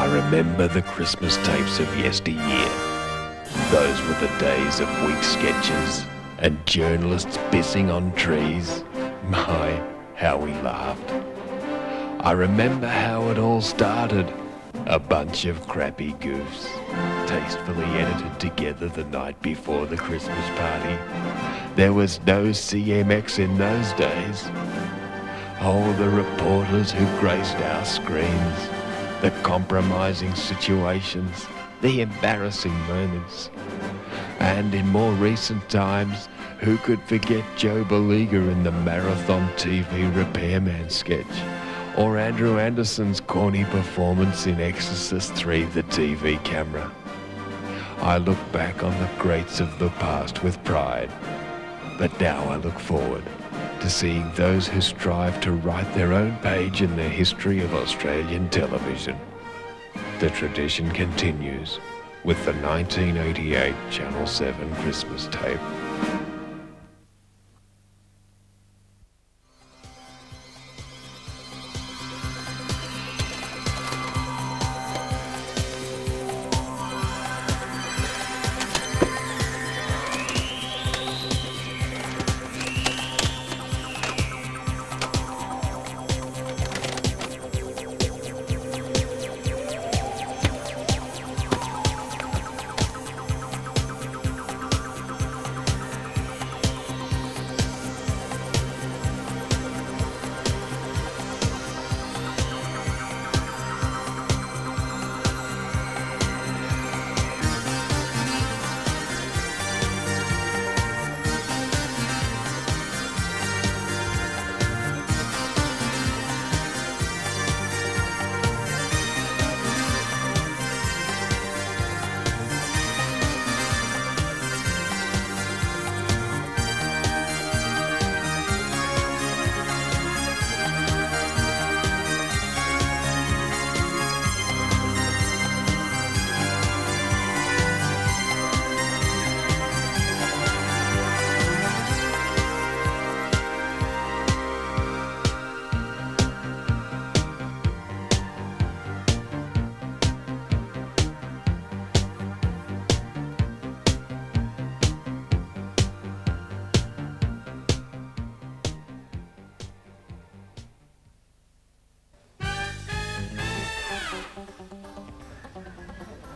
I remember the Christmas tapes of yesteryear. Those were the days of weak sketches and journalists pissing on trees. My, how we laughed. I remember how it all started. A bunch of crappy goofs, tastefully edited together the night before the Christmas party. There was no CMX in those days. Oh, the reporters who graced our screens, the compromising situations, the embarrassing moments. And in more recent times, who could forget Joe Baliga in the Marathon TV repairman sketch? Or Andrew Anderson's corny performance in Exorcist 3, the TV camera. I look back on the greats of the past with pride, but now I look forward to seeing those who strive to write their own page in the history of Australian television. The tradition continues with the 1988 Channel 7 Christmas tape.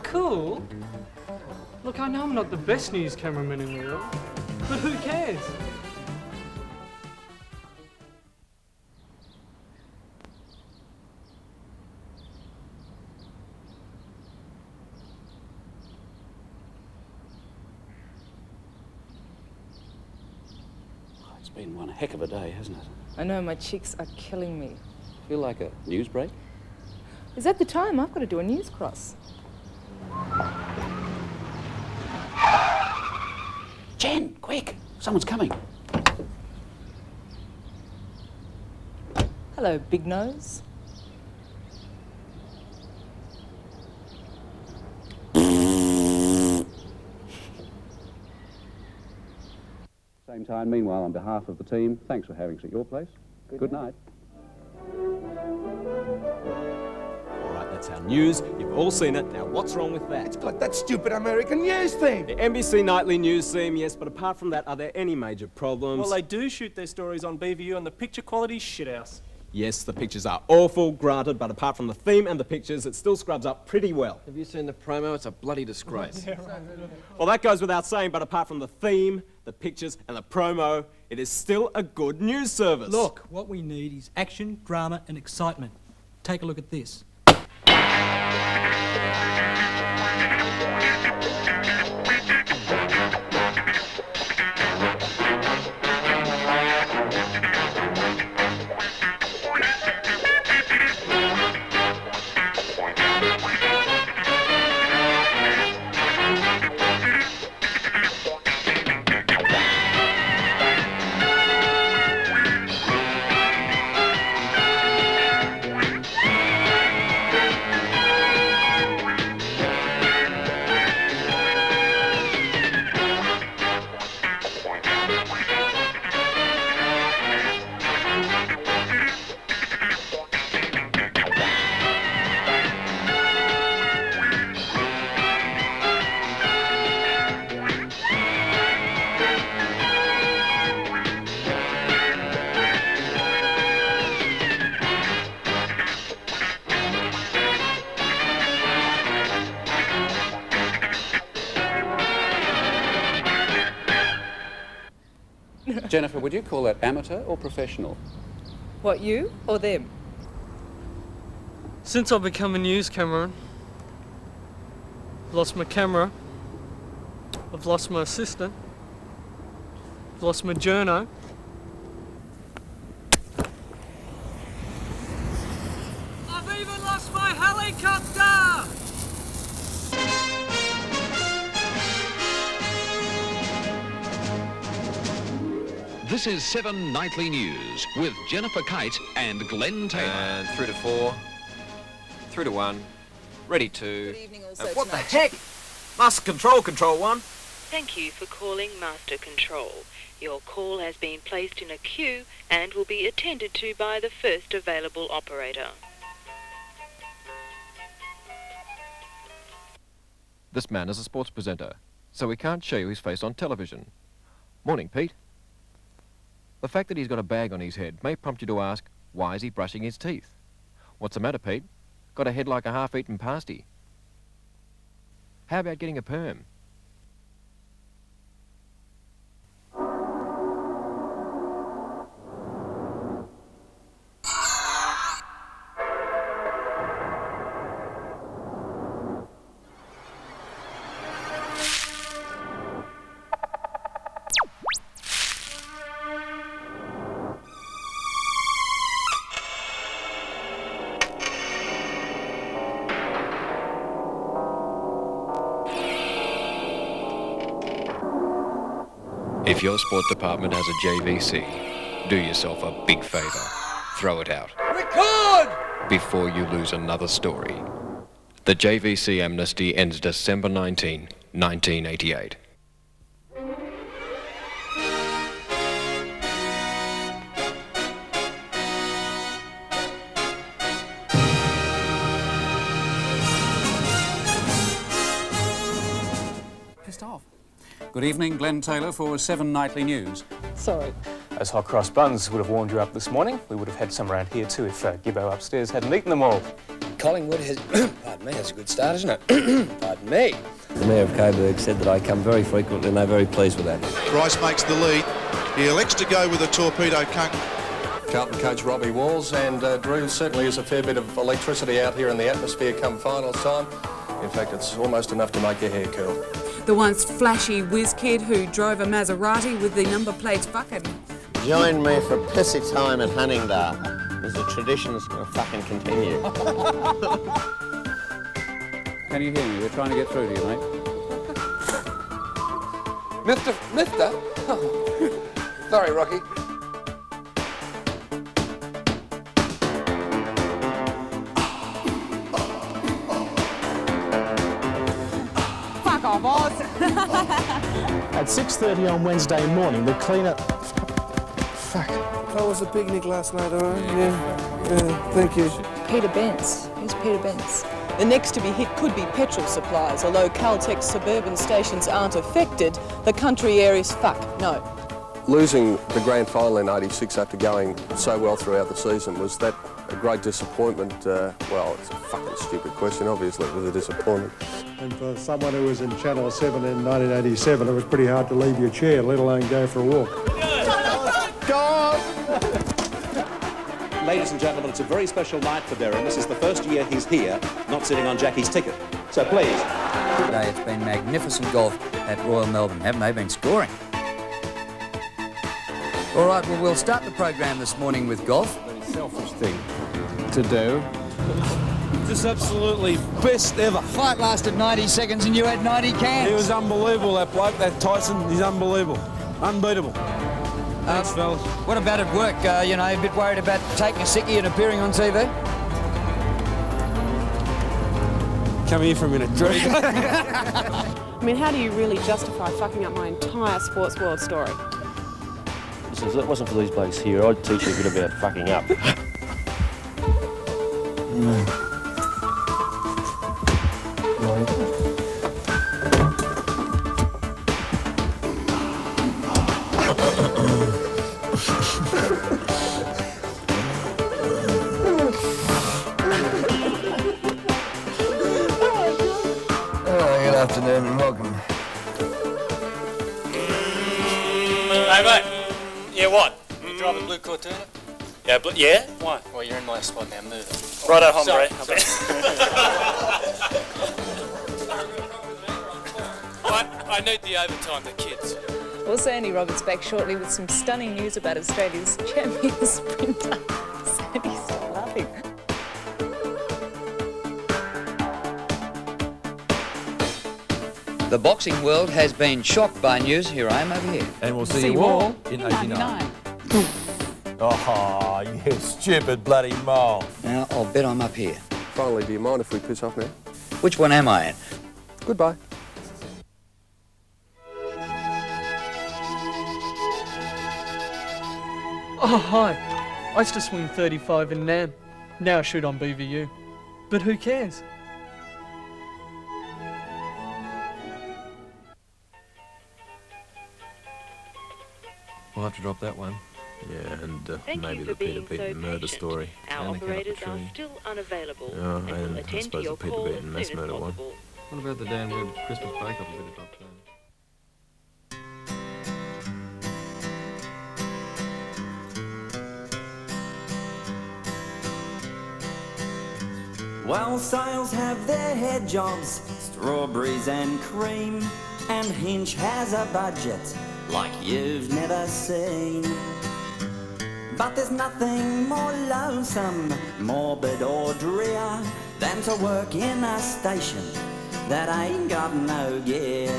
Cool? Look, I know I'm not the best news cameraman in the world, but who cares? It's been one heck of a day, hasn't it? I know, my cheeks are killing me. Feel like a news break? Is that the time? I've got to do a news cross. Jen, quick! Someone's coming. Hello, Big Nose. Same time, meanwhile, on behalf of the team, thanks for having us at your place. Good night. All right, that's our news. You've all seen it. Now, what's wrong with that? It's like that stupid American news theme. The NBC nightly news theme, yes, but apart from that, are there any major problems? Well, they do shoot their stories on BVU and the picture quality's shithouse. Yes, the pictures are awful, granted, but apart from the theme and the pictures, it still scrubs up pretty well. Have you seen the promo? It's a bloody disgrace. Well, that goes without saying, but apart from the theme, the pictures, and the promo, it is still a good news service. Look, what we need is action, drama, and excitement. Take a look at this. Jennifer, would you call that amateur or professional? What, you or them? Since I've become a news cameraman, I've lost my camera, I've lost my assistant, I've lost my journo. I've even lost my helicopter! This is 7 Nightly News with Jennifer Kite and Glenn Taylor. And through to 4, through to 1, ready to... Good evening also what the tonight. heck? Master Control, Control 1. Thank you for calling Master Control. Your call has been placed in a queue and will be attended to by the first available operator. This man is a sports presenter, so we can't show you his face on television. Morning, Pete. The fact that he's got a bag on his head may prompt you to ask, why is he brushing his teeth? What's the matter, Pete? Got a head like a half-eaten pasty. How about getting a perm? If your sport department has a JVC, do yourself a big favour. Throw it out. Record! Before you lose another story. The JVC amnesty ends December 19, 1988. Pissed off. Good evening, Glenn Taylor for 7 Nightly News. Sorry. Those hot cross buns would have warmed you up this morning. We would have had some around here too if Gibbo upstairs hadn't eaten them all. Collingwood has... pardon me, that's a good start, isn't it? Pardon me. The Mayor of Coburg said that I come very frequently and they're very pleased with that. Bryce makes the lead. He elects to go with a torpedo cunt. Carlton coach Robbie Walls, and Drew, certainly is a fair bit of electricity out here in the atmosphere come finals time. In fact, it's almost enough to make your hair curl. The once flashy whiz kid who drove a Maserati with the number plates fucking. Join me for pissy time at Huntingdale. There's a tradition that's going to fucking continue. Can you hear me? We're trying to get through to you, mate. Mister? Oh. Sorry, Rocky. Fuck off, Oz! At 6:30 on Wednesday morning, the cleaner... Fuck. How was the picnic last night, all right? Yeah, thank you. Peter Bence. Who's Peter Bence? The next to be hit could be petrol supplies. Although Caltech's suburban stations aren't affected, the country areas no. Losing the grand final in '86 after going so well throughout the season, was that a great disappointment? Well, it's a fucking stupid question. Obviously, it was a disappointment. And for someone who was in Channel 7 in 1987, it was pretty hard to leave your chair, let alone go for a walk. Ladies and gentlemen, it's a very special night for Derren. This is the first year he's here, not sitting on Jackie's ticket. So please. Today it's been magnificent golf at Royal Melbourne, haven't they been scoring? All right, well, we'll start the program this morning with golf. Very selfish thing to do. Just absolutely best ever. Fight lasted 90 seconds and you had 90 cans. He was unbelievable, that bloke, that Tyson. He's unbelievable. Unbeatable. Thanks, fellas. What about at work? You know, a bit worried about taking a sickie and appearing on TV? Come here for a minute, Drew. I mean, how do you really justify fucking up my entire sports world story? If it wasn't for these blokes here, I'd teach you a bit about fucking up. Good afternoon and welcome. Hey, mate. Robert Blue Cortuna? Yeah, but yeah? Why? Well, you're in my squad now, move it. Righto, hombre. I need the overtime, the kids. Also, Andy Roberts back shortly with some stunning news about Australia's champion sprinter. Sandy, stop laughing. The boxing world has been shocked by news. Here I am over here. And we'll see you all in 89. Oh, you stupid bloody mole. Now, I'll bet I'm up here. Finally, do you mind if we piss off now? Which one am I in? Goodbye. Oh, hi. I used to swing 35 in NAM. Now I shoot on BVU. But who cares? We'll have to drop that one. Yeah, and maybe the Peter Beaton murder story. Our operators are still unavailable. Oh, and will and I attend to suppose your the Peter call Beaton as mass soon as murder one. possible. What about the Dan Wood Christmas bake-off a bit of top then? While sales have their head jobs, strawberries and cream, and Hinch has a budget like you've never seen. But there's nothing more lonesome, morbid or drear than to work in a station that ain't got no gear.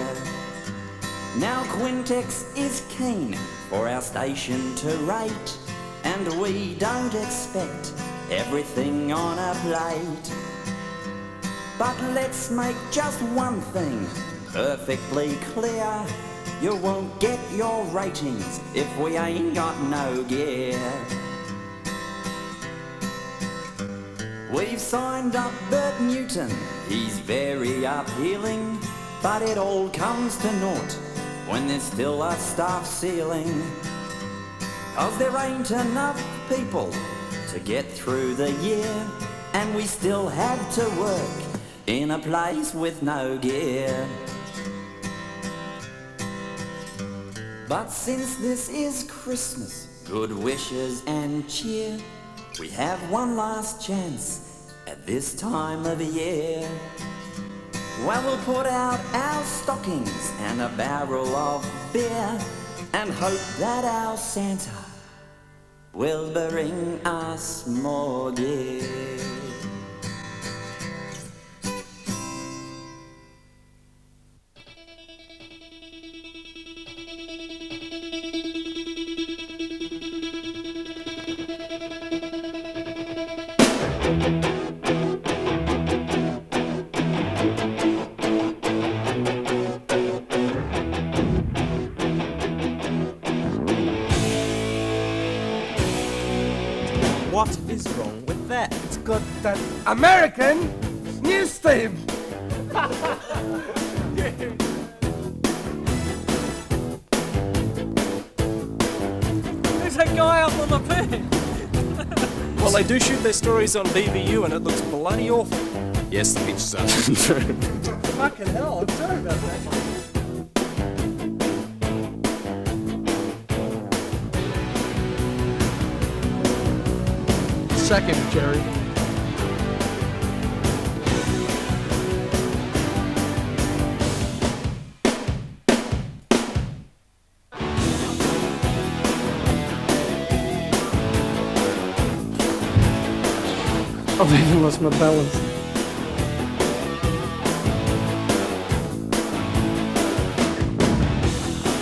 Now Quintex is keen for our station to rate, and we don't expect everything on a plate. But let's make just one thing perfectly clear. You won't get your ratings if we ain't got no gear. We've signed up Bert Newton, he's very appealing, but it all comes to naught when there's still a staff ceiling. 'Cause there ain't enough people to get through the year, and we still have to work in a place with no gear. But since this is Christmas, good wishes and cheer, we have one last chance at this time of year. Well, we'll put out our stockings and a barrel of beer, and hope that our Santa will bring us more gear. What is wrong with that? It's got that American news theme. Who's that guy up on the pen? Well, they do shoot their stories on BVU and it looks bloody awful. Yes, the pictures are true. Fucking hell, I'm sorry about that. Second, Jerry. I've even lost my balance.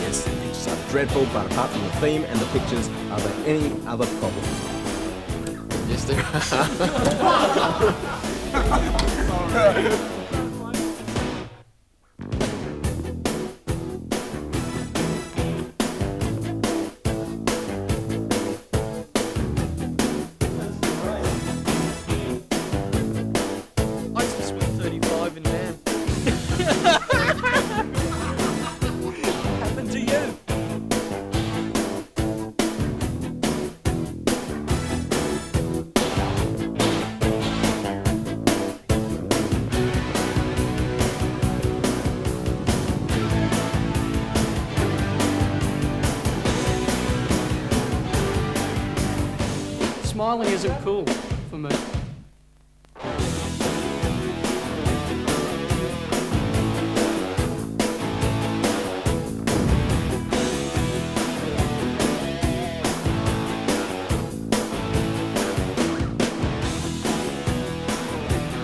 Yes, the pictures are dreadful, but apart from the theme and the pictures, are there any other problems? Yes, there are. I used to swing 35 in NAM. What happened to you? smiling isn't cool for me.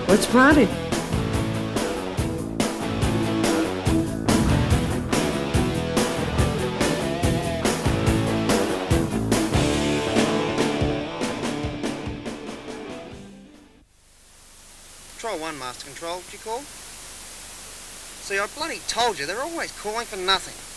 Let's party. Control 1, Master Control, did you call? See, I bloody told you, they're always calling for nothing.